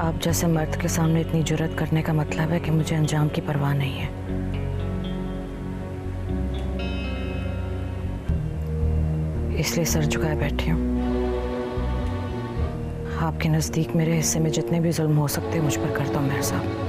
आप जैसे मर्द के सामने इतनी जुर्रत करने का मतलब है कि मुझे अंजाम की परवाह नहीं है। इसलिए सर झुकाए बैठी हूँ। आपके नजदीक मेरे हिस्से में जितने भी जुल्म हो सकते हैं मुझ पर कर दो मेहर साहब।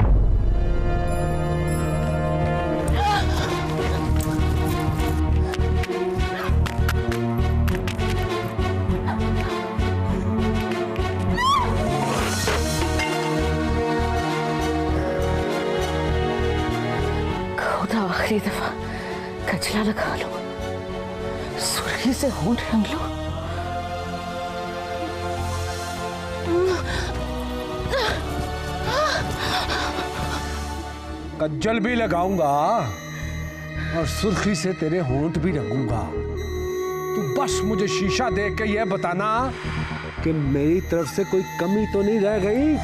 खुदा आखिरी दफा कचला लगा लो, सुर्खी से होंठ रंग लो। कज्जल भी लगाऊंगा और सुर्खी से तेरे होंठ भी रंगूंगा। तू बस मुझे शीशा देख के यह बताना कि मेरी तरफ से कोई कमी तो नहीं रह गई।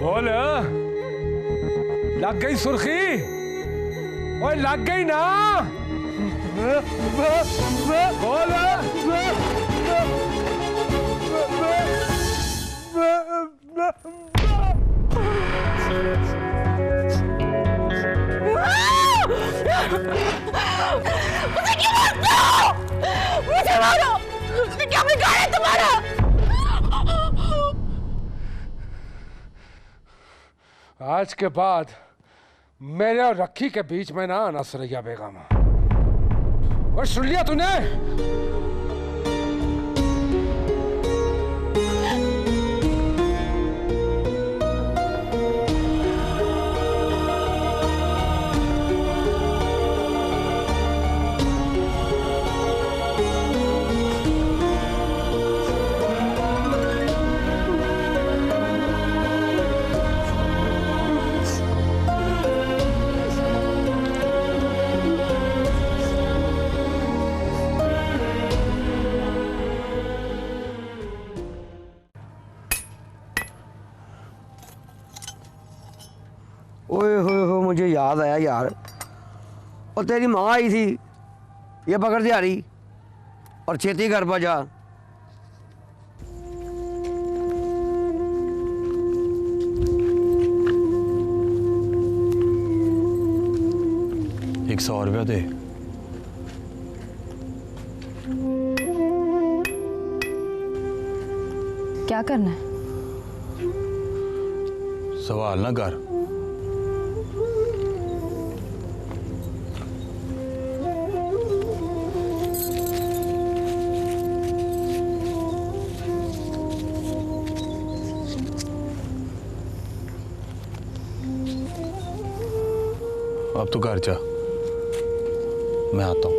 बोल, लग गई सुर्खी? ओए लग गई ना? बोल। मुझे क्यों मारते हो? मुझे मारो। क्या बिगाड़ा तुम्हारा? आज के बाद मेरे और रखी के बीच में ना आना सुरैया बेगम। और सुन लिया तूने? ओए हो मुझे याद आया यार, और तेरी माँ आई थी, ये पकड़ दिहाड़ी और छेती घर पर जा। एक 100 रुपया दे। क्या करना है? सवाल ना कर। अब तू घर जा, मैं आता हूं।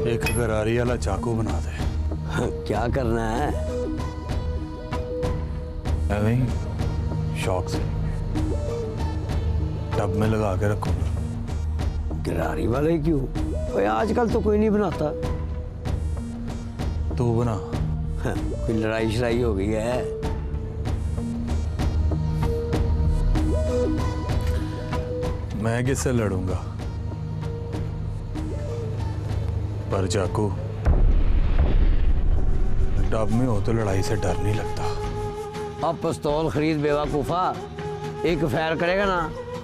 एक गरारी वाला चाकू बना दे। क्या करना है? ऐਵੇਂ ही शौक से टब में लगा के रखूंगा। गिरारी वाले क्यों? ओए आजकल तो कोई नहीं बनाता। तू बना। कोई लड़ाई शराई हो गई है? मैं किससे लड़ूंगा? पर चाकू टब में हो तो लड़ाई से डर नहीं लगता। अब पिस्तौल खरीद बेवकूफा, एक फायर करेगा ना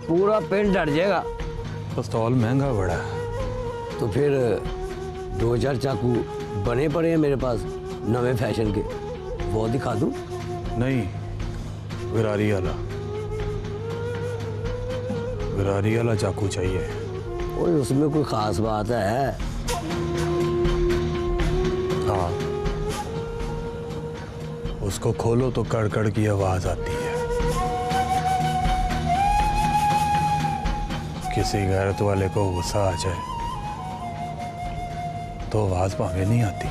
पूरा पिंड डर जाएगा। पिस्तौल महंगा बड़ा है। तो फिर 2000 चाकू बने पड़े हैं मेरे पास। नवे फैशन के, वो दिखा दूं? नहीं, गरारी वाला चाकू चाहिए। ओए उसमें कोई खास बात है? हाँ, उसको खोलो तो कड़कड़ की आवाज आती है। किसी गैरत वाले को गुस्सा आ जाए तो आवाज भावे नहीं आती,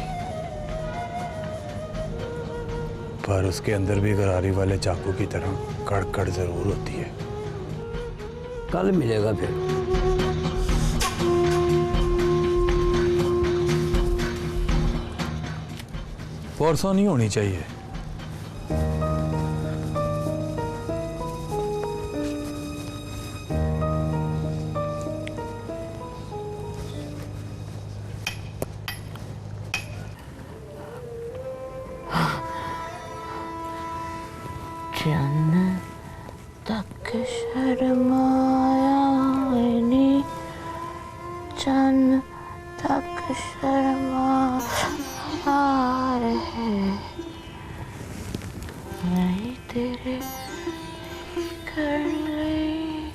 पर उसके अंदर भी गरारी वाले चाकू की तरह कड़कड़ जरूर होती है। कल मिलेगा फिर। परसों नहीं होनी चाहिए। चन्न तक शर्माया नहीं, चन्न तक शर्माया रहे, नहीं तेरे कर ली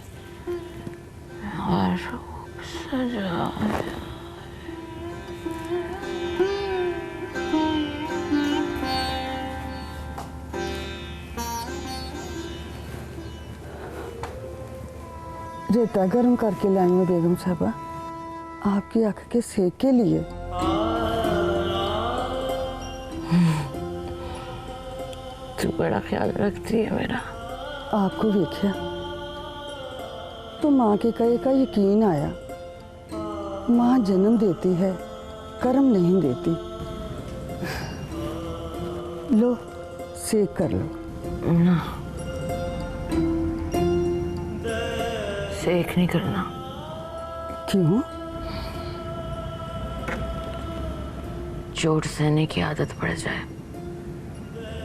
और रूप सजाया। रेता गर्म करके लाई हूँ बेगम साहबा, आपकी आंख के सेक के लिए। तू बड़ा ख्याल रखती है मेरा। आपको देखा तो माँ के कहे का यकीन आया। माँ जन्म देती है, कर्म नहीं देती। लो सेक कर लो। ना, सेक नहीं करना। क्यों? चोट सहने की आदत पड़ जाए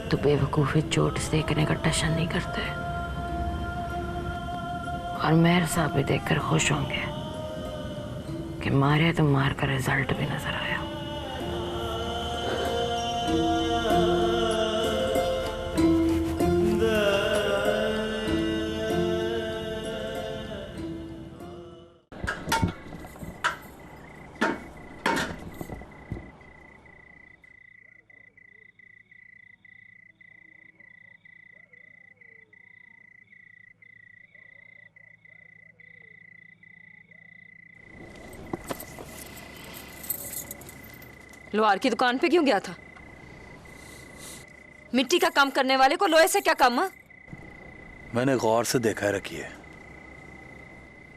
तो बेवकूफी चोट सेकने का टशन नहीं करते। और मेहर साहब भी देखकर खुश होंगे कि मारे तो मार का रिजल्ट भी नजर आया। लोहार की दुकान पे क्यों गया था? मिट्टी का काम करने वाले को लोहे से क्या काम? मैंने गौर से देखा रखी है,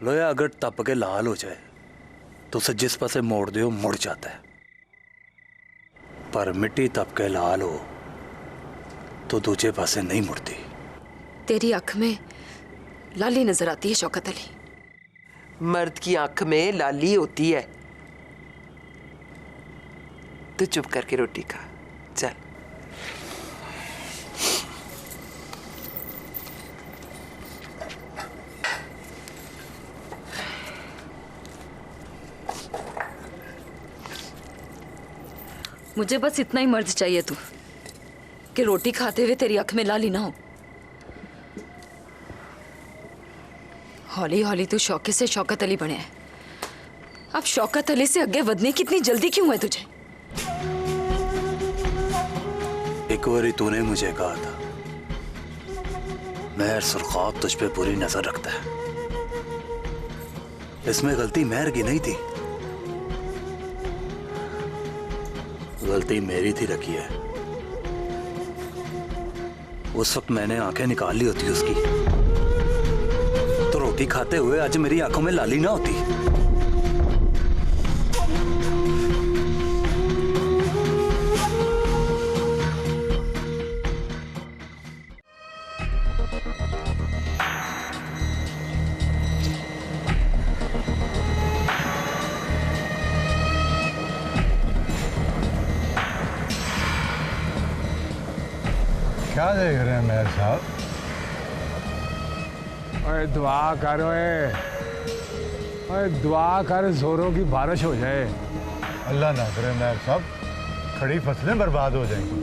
लोहा अगर तप के लाल हो जाए तो उसे जिस पासे मोड़ दो मुड़ जाता है, पर मिट्टी तप के लाल हो तो दूसरे पासे नहीं मुड़ती। तेरी आंख में लाली नजर आती है शौकत अली। मर्द की आंख में लाली होती है। तू चुप करके रोटी खा, चल। मुझे बस इतना ही मर्द चाहिए तू कि रोटी खाते हुए तेरी आंख में लाली ना हो। हौली हौली तू शौके से शौकत अली बने है। अब शौकत अली से आगे बढ़ने की इतनी जल्दी क्यों है तुझे? एक बारी तूने मुझे कहा था महर सुरखाब तुझ पे पूरी नजर रखता है। इसमें गलती महर की नहीं थी, गलती मेरी थी रखी है। उस वक्त मैंने आंखें निकाल ली होती उसकी तो रोटी खाते हुए आज मेरी आंखों में लाली ना होती। क्या देख रहे हैं मेहर साहब? ओए दुआ कर, ओए दुआ कर, जोरों की बारिश हो जाए। अल्लाह ना करे मेहर साहब, खड़ी फसलें बर्बाद हो जाएंगी।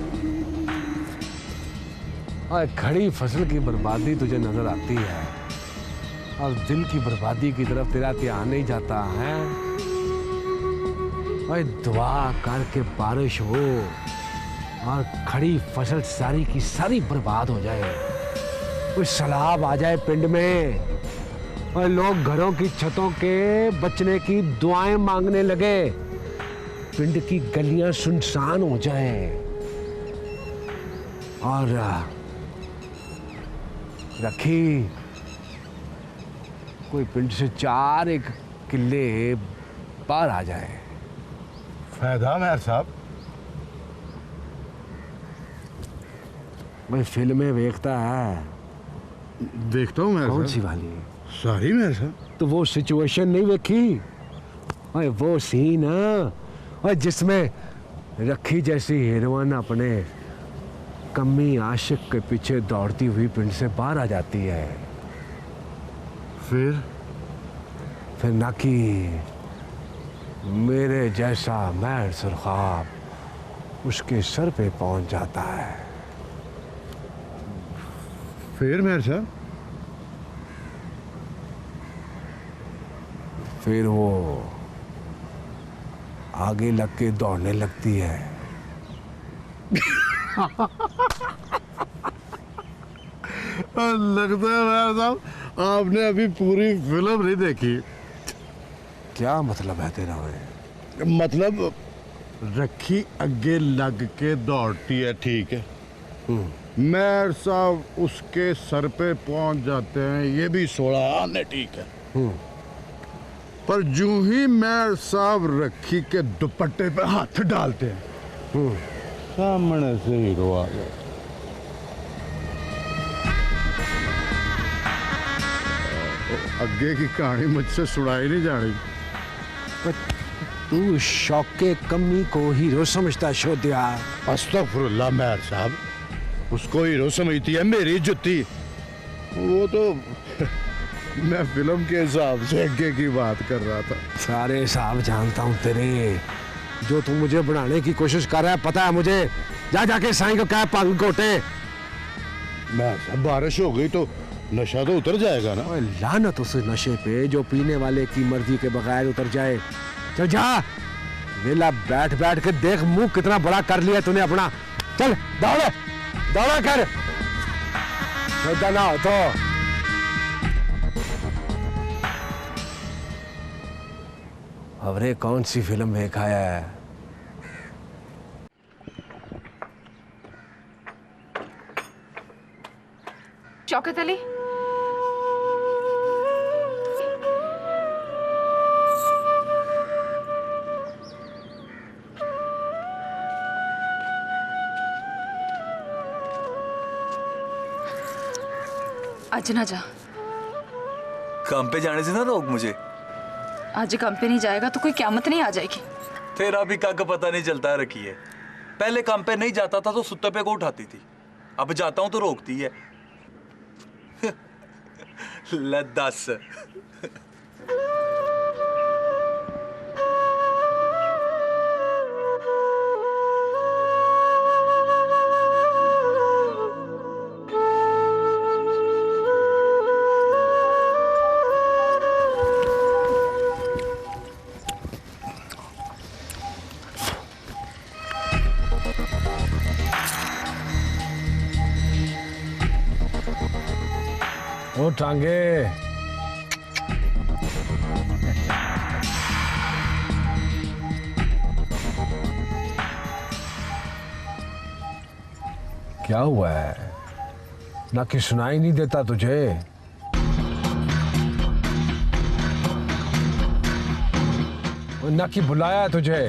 और खड़ी फसल की बर्बादी तुझे नजर आती है और दिल की बर्बादी की तरफ तेरा ध्यान नहीं जाता है। और दुआ करके बारिश हो और खड़ी फसल सारी की सारी बर्बाद हो जाए, कोई सैलाब आ जाए पिंड में और लोग घरों की छतों के बचने की दुआएं मांगने लगे, पिंड की गलियां सुनसान हो जाएं और रखी कोई पिंड से 4 किले बाहर आ जाए। फायदा मेहर साहब? मैं फिल्में देखता है। देखता हूँ मेहर कौन साहब। सी वाली? सारी मेहर साहब। तो वो सिचुएशन नहीं देखी? और वो सीन और जिसमें रखी जैसी हीरोइन अपने कमी आशिक के पीछे दौड़ती हुई पिंड से बाहर आ जाती है। फिर ना कि मेरे जैसा महर सुरखाब उसके सर पे पहुंच जाता है। फिर मेहर साहब? फिर वो आगे लग के दौड़ने लगती है। लगता है मेहर साहब आपने अभी पूरी फिल्म नहीं देखी। क्या मतलब है तेरा? मतलब रखी आगे लग के दौड़ती है, ठीक है, मेहर साहब उसके सर पे पहुंच जाते हैं, ये भी 16 आने, ठीक है, पर जूं ही मेहर साहब रखी के दुपट्टे पे हाथ डालते हैं, सामने से हीरो आ गया। आगे की कहानी मुझसे सुनाई नहीं जानी। तू शौके कमी को हीरो समझता शोधिया? अस्तगफुरुल्लाह मेहर साहब, उसको हीरो समझती है मेरी जुत्ती। वो तो मैं फिल्म के हिसाब से आगे की बात कर रहा था। सारे हिसाब जानता हूँ तेरे, जो तू मुझे बढ़ाने की कोशिश कर रहा है पता है मुझे। जा जाके साईं को कह पंग कोटे। मैं साहब बारिश हो गई तो नशा तो उतर जाएगा ना। ओए लानत उस नशे पे जो पीने वाले की मर्जी के बगैर उतर जाए। चल जा, वेला बैठ बैठ के देख मुंह कितना बड़ा कर लिया तूने अपना। चल दौड़ दौड़ा कर, सोचा ना हो तो। अरे कौन सी फिल्म देखा है? शौकत अली, आज ना जा। काम पे जाने से ना रोक मुझे। आज काम पे नहीं जाएगा तो कोई क़यामत नहीं आ जाएगी। तेरा भी का पता नहीं चलता रखी है। पहले काम पे नहीं जाता था तो सुत्ते पे को उठाती थी, अब जाता हूं तो रोकती है। ले दस। ओ टांगे, क्या हुआ है? ना कि सुनाई नहीं देता तुझे? और ना कि बुलाया तुझे?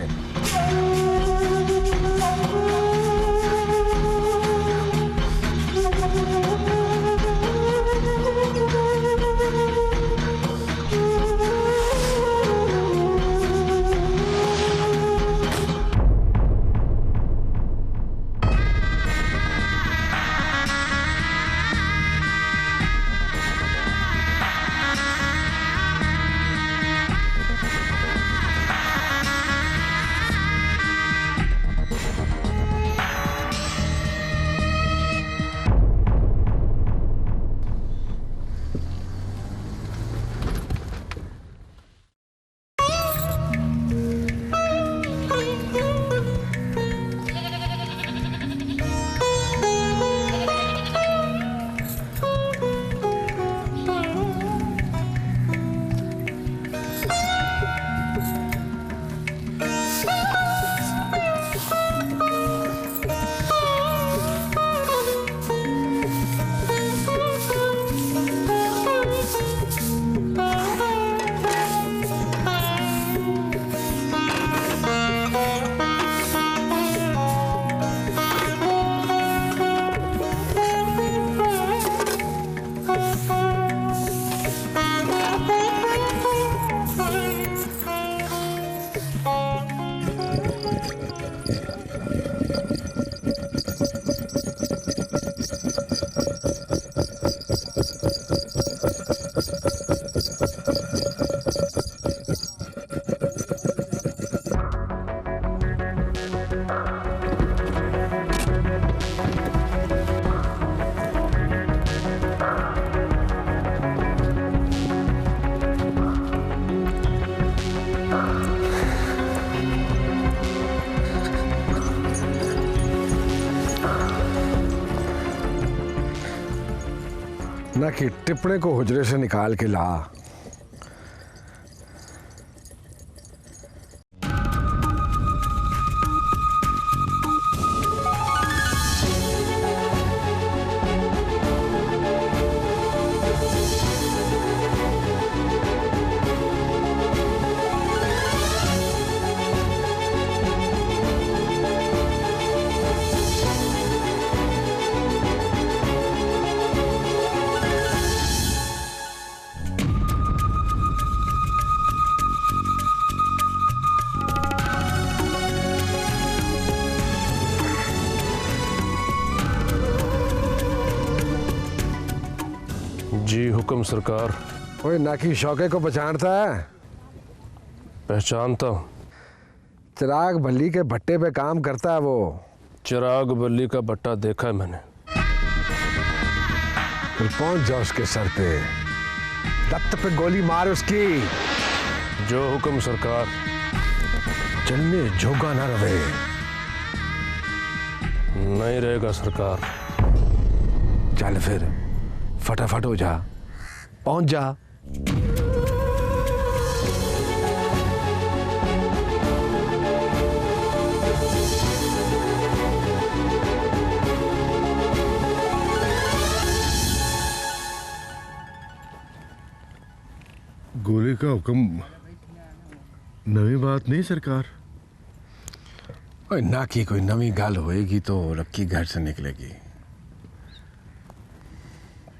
ना कि टिप्पणे को हुजरे से निकाल के ला। जी हुक्म सरकार। ओए नाकी शौके को पहचानता है? पहचानता हूँ। चिराग भल्ली के भट्टे पे काम करता है वो। चिराग बल्ली का भट्टा देखा है मैंने। फिर पहुंच जा उसके सर पे, लत पे गोली मार उसकी। जो हुक्म सरकार। चलने झोंका ना रहे। नहीं रहेगा सरकार। चल फिर फटाफट हो जा, पहुंच जा। गोली का हुक्म नवी बात नहीं सरकार। ओए ना की कोई नवी गाल होएगी तो रक्की घर से निकलेगी।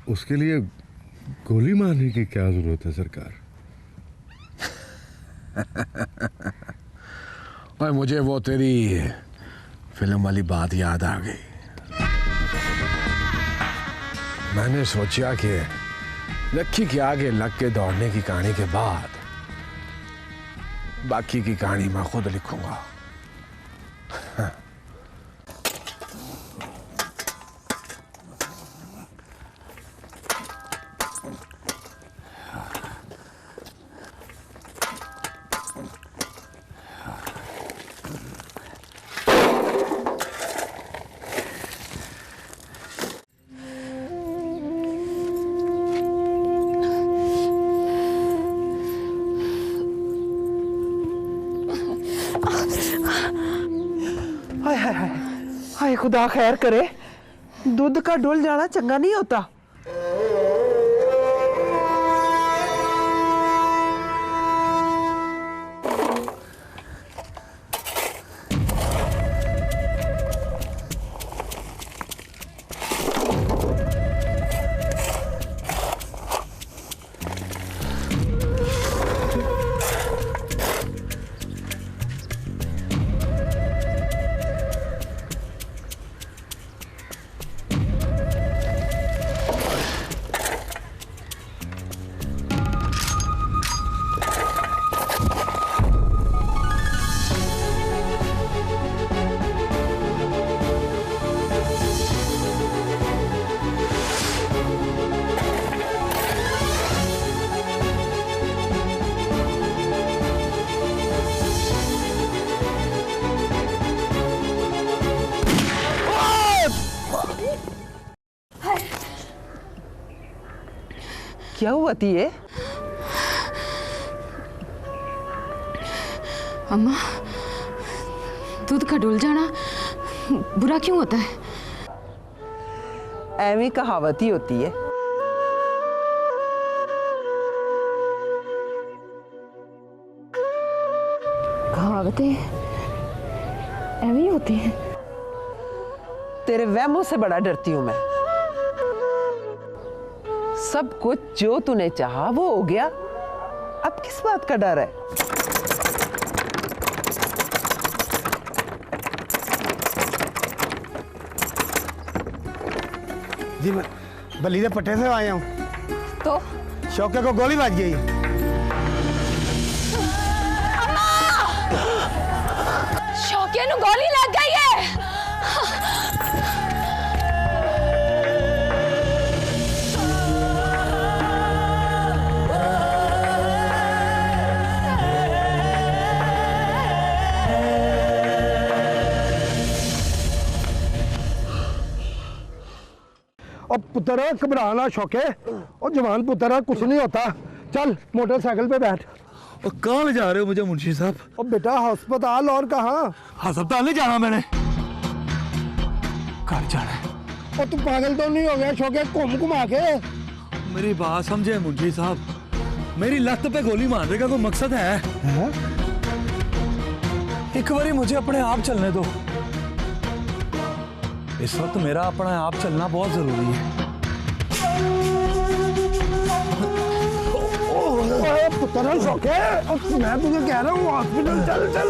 उसके लिए गोली मारने की क्या जरूरत है सरकार? ओए मुझे वो तेरी फिल्म वाली बात याद आ गई। मैंने सोचा कि रक्की के आगे लग के दौड़ने की कहानी के बाद बाकी की कहानी मैं खुद लिखूंगा। हाय हाय हाय हाय, खुदा खैर करे। दूध का डुल जाना चंगा नहीं होता। क्या हुआ थी ये? अम्मा, दूध का डुल जाना बुरा क्यों होता है? ऐवी कहावत ही होती है। कहावतें ऐवी होती हैं? तेरे वहमों से बड़ा डरती हूं मैं। सब कुछ जो तूने चाहा वो हो गया, अब किस बात का डर है? जी मैं बल्ली के पट्टे से आया हूँ। तो शौके को गोली लग गई। शौके नू गोली लग गई है। और पुत्र घबराना शौके, और जवान पुत्र कुछ नहीं होता। चल मोटरसाइकिल पे बैठ। और कहाँ ले जा रहे हो मुझे मुंशी साहब? और बेटा अस्पताल, और कहाँ? अस्पताल नहीं जाना मैंने, घर जाना है। और तू पागल तो नहीं हो गया शौके, घूम घुमा के? मेरी बात समझे मुंशी साहब, मेरी लत पे गोली मारने का कोई मकसद है? एक बारी मुझे अपने आप चलने दो। इस वक्त मेरा अपने आप चलना बहुत जरूरी है। पुत्र शौके, मैं तुझे कह रहा हूँ हॉस्पिटल चल चल।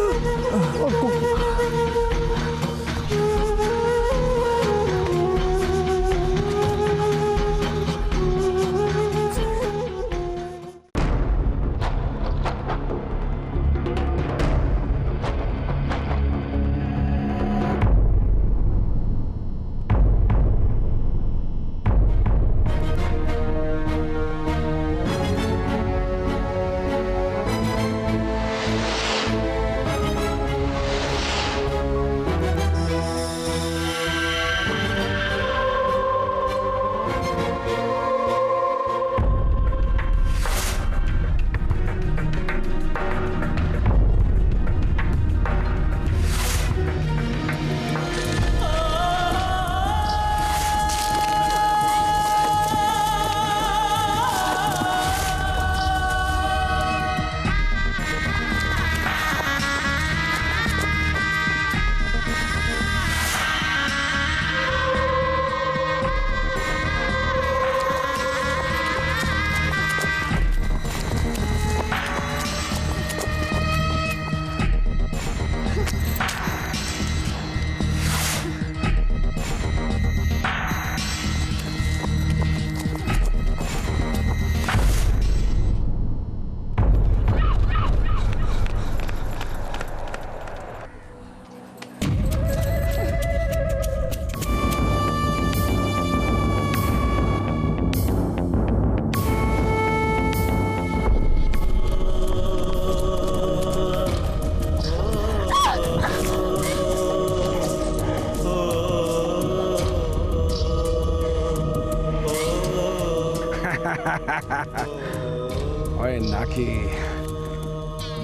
ओए नाकी,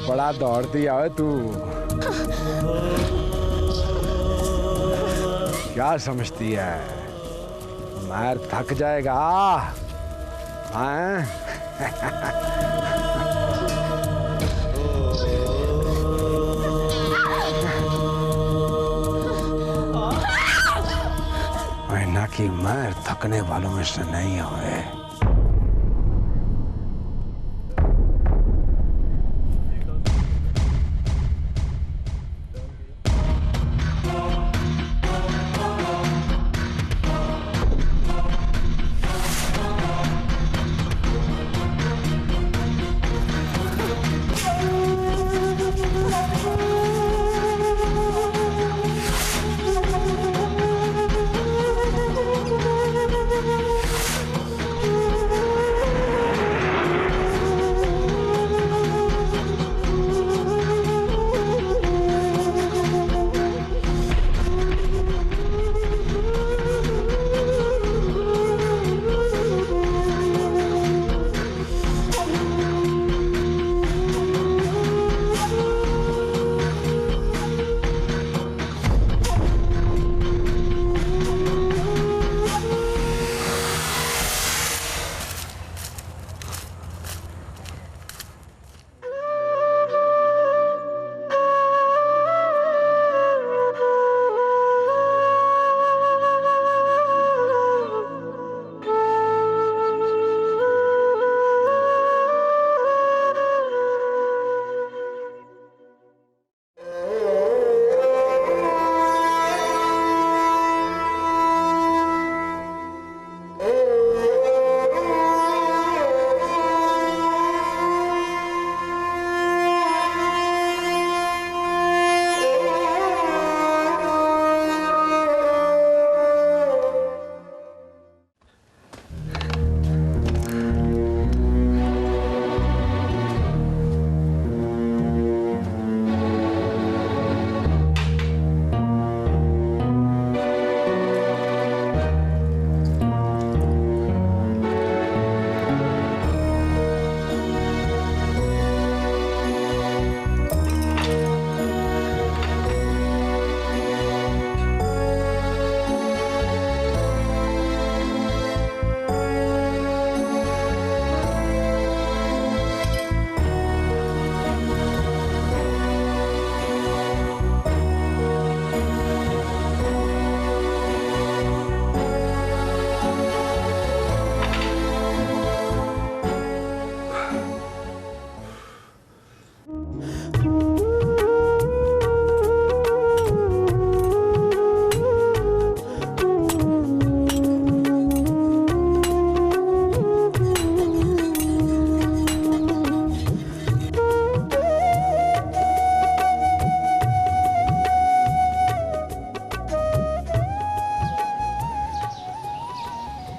बड़ा दौड़ती है तू। क्या समझती है मार थक जाएगा? हाँ? ओए नाकी, मार थकने वालों में से नहीं हुए।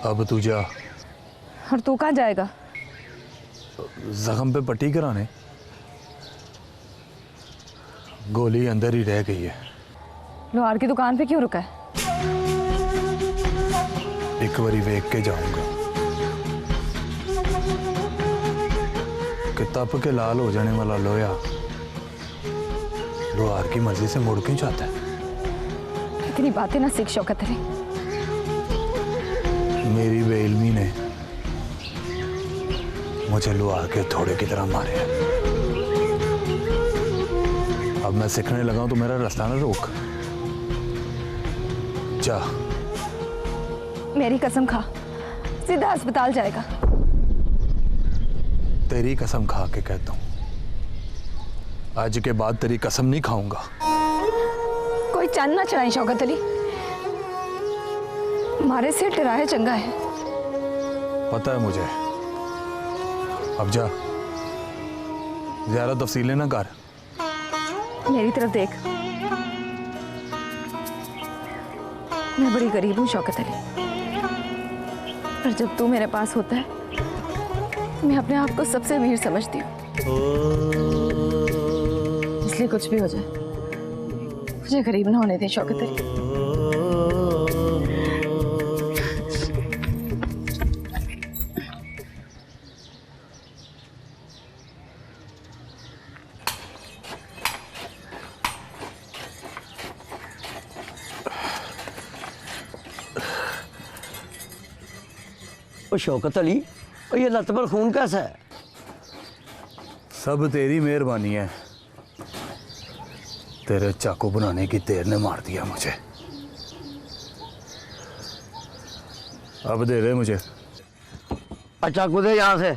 अब तू जा। और तू कहाँ जाएगा? जख्म पे पट्टी कराने। गोली अंदर ही रह गई है। लोहार की दुकान पे क्यों रुका है? एक बारी वेख के जाऊंगा कि तप के लाल हो जाने वाला लोया लोहार की मर्जी से मुड़ क्यों जाता है। इतनी बातें ना सीख शौकत अली। मेरी बेइल्मी ने मुझे लोहार के थोड़े की तरह मारे हैं। अब मैं सीखने लगा हूं तो मेरा रास्ता ना रोक। जा। मेरी कसम खा, सीधा अस्पताल जाएगा। तेरी कसम खा के कहता हूं, आज के बाद तेरी कसम नहीं खाऊंगा। कोई चांद ना चढ़ाई शौकत अली, मारे से डराया चंगा है। पता है मुझे। अब जा, ज्यादा तफसीलें ना कर। मेरी तरफ देख, मैं बड़ी गरीब हूँ शौकत अली, पर जब तू मेरे पास होता है मैं अपने आप को सबसे अमीर समझती हूँ। इसलिए कुछ भी हो जाए मुझे गरीब ना होने दे शौकत अली। ओ शौकत अली, ओ ये लत पर खून कैसा है? सब तेरी मेहरबानी है। तेरे चाकू बनाने की देर ने मार दिया मुझे। अब दे दे मुझे। अच्छा कुदे यहाँ से।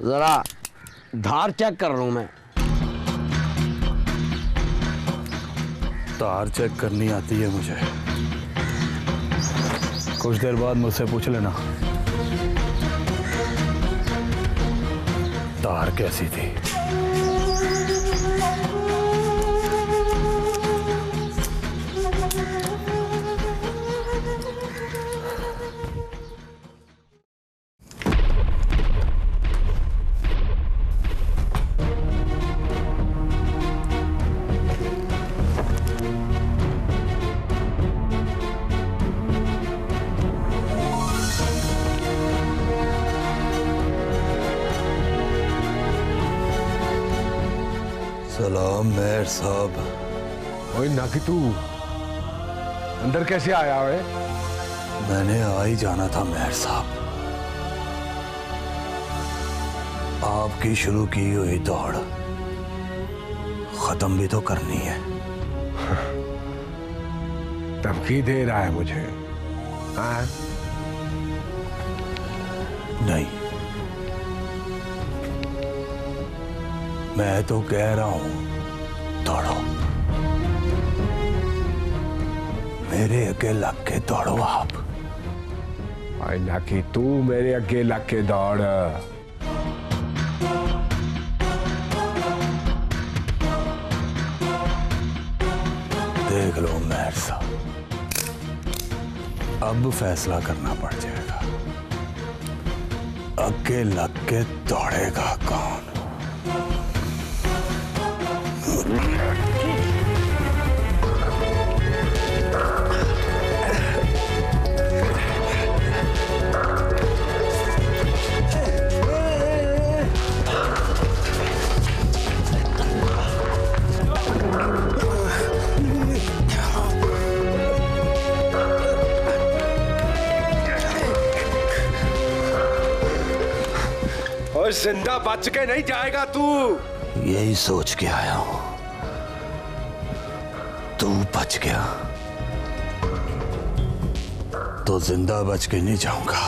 जरा धार चेक कर रहा हूं मैं। तार चेक करनी आती है मुझे। कुछ देर बाद मुझसे पूछ लेना तार कैसी थी। सलाम मेहर साहब। ओए ना कि तू अंदर कैसे आया है? मैंने आ ही जाना था मेहर साहब। आपकी शुरू की हुई दौड़ खत्म भी तो करनी है। धमकी दे रहा है मुझे? हाँ? नहीं, मैं तो कह रहा हूं दौड़ो। मेरे अगे लग के दौड़ो आप। ओए ना कि तू मेरे अगे लग के दौड़। देख लो मेहर साहब, अब फैसला करना पड़ जाएगा। अगे लग के दौड़ेगा कौन? और जिंदा बच के नहीं जाएगा तू। यही सोच के आया हूं। तू बच गया तो जिंदा बच के नहीं जाऊंगा।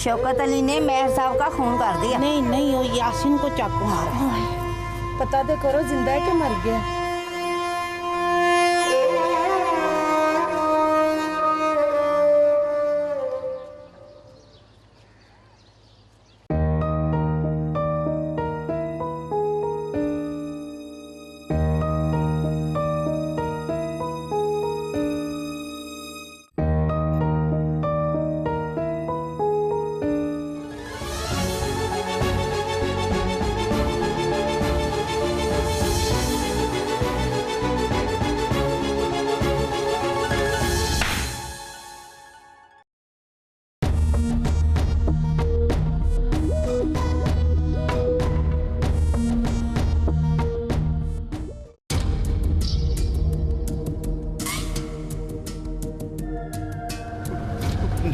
शौकत अली ने मेहर साहब का खून कर दिया। नहीं नहीं, वो यासिन को चाकू मारा। पता तो करो जिंदा है कि मर गया।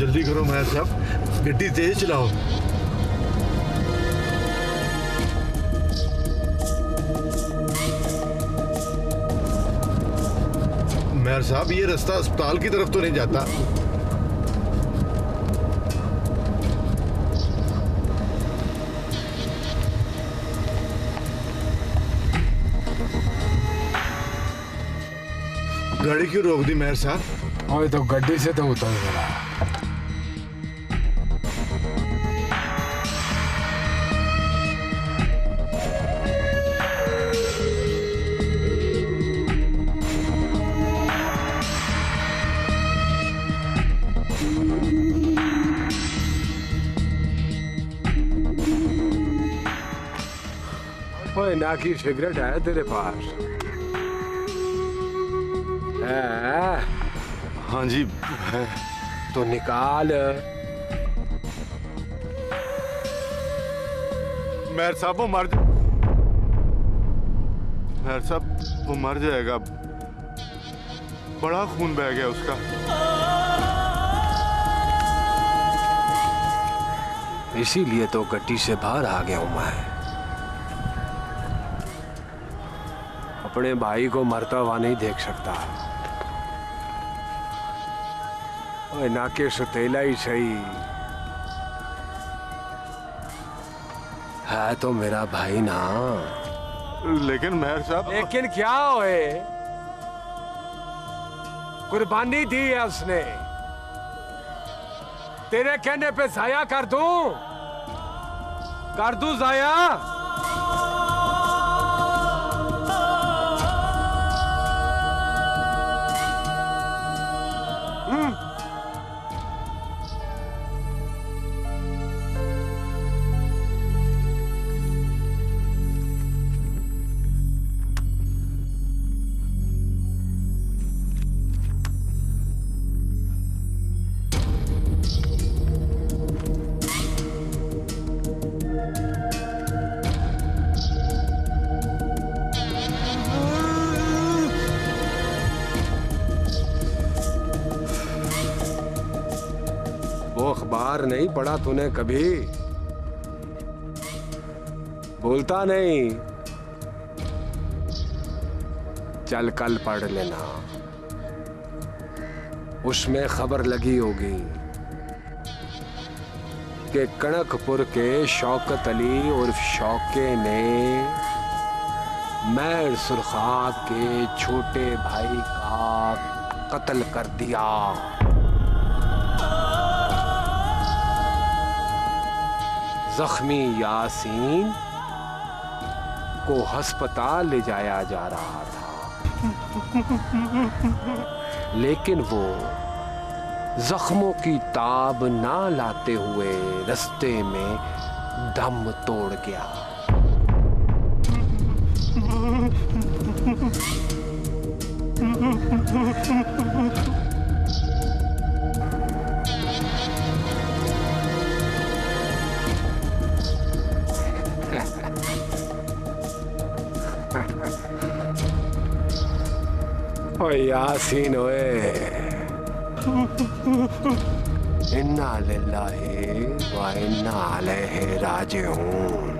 जल्दी करो मेहर साहब, गड्डी तेज चलाओ। मेहर साहब, ये रास्ता अस्पताल की तरफ तो नहीं जाता? गाड़ी क्यों रोक दी मेहर साहब? और तो गड्डी से तो उतर गया। ओए ना की सिगरेट है तेरे पास? है? हाँ जी है। तो निकाल। मेहर साहब वो मेहर साहब वो मर जाएगा, बड़ा खून बह गया उसका। इसीलिए तो गड्डी से बाहर आ गया हूं मैं। अपने भाई को मरता हुआ नहीं देख सकता। ओए नाके सुतेला ही सही है तो मेरा भाई ना। लेकिन मेहर साहब। लेकिन क्या होए, कुर्बानी दी है उसने। तेरे कहने पे जाया कर दूं जाया। वो अखबार नहीं पढ़ा तूने कभी? बोलता नहीं। चल कल पढ़ लेना, उसमें खबर लगी होगी कि कनकपुर के शौकत अली उर्फ शौके ने मेहर सुरखाब के छोटे भाई का कत्ल कर दिया। जख्मी यासीन को अस्पताल ले जाया जा रहा था, लेकिन वो जख्मों की ताब ना लाते हुए रास्ते में दम तोड़ गया। ओ यासीन ओए, इन्ना लिल्लाहि व इन्ना अलैहि राजिऊन।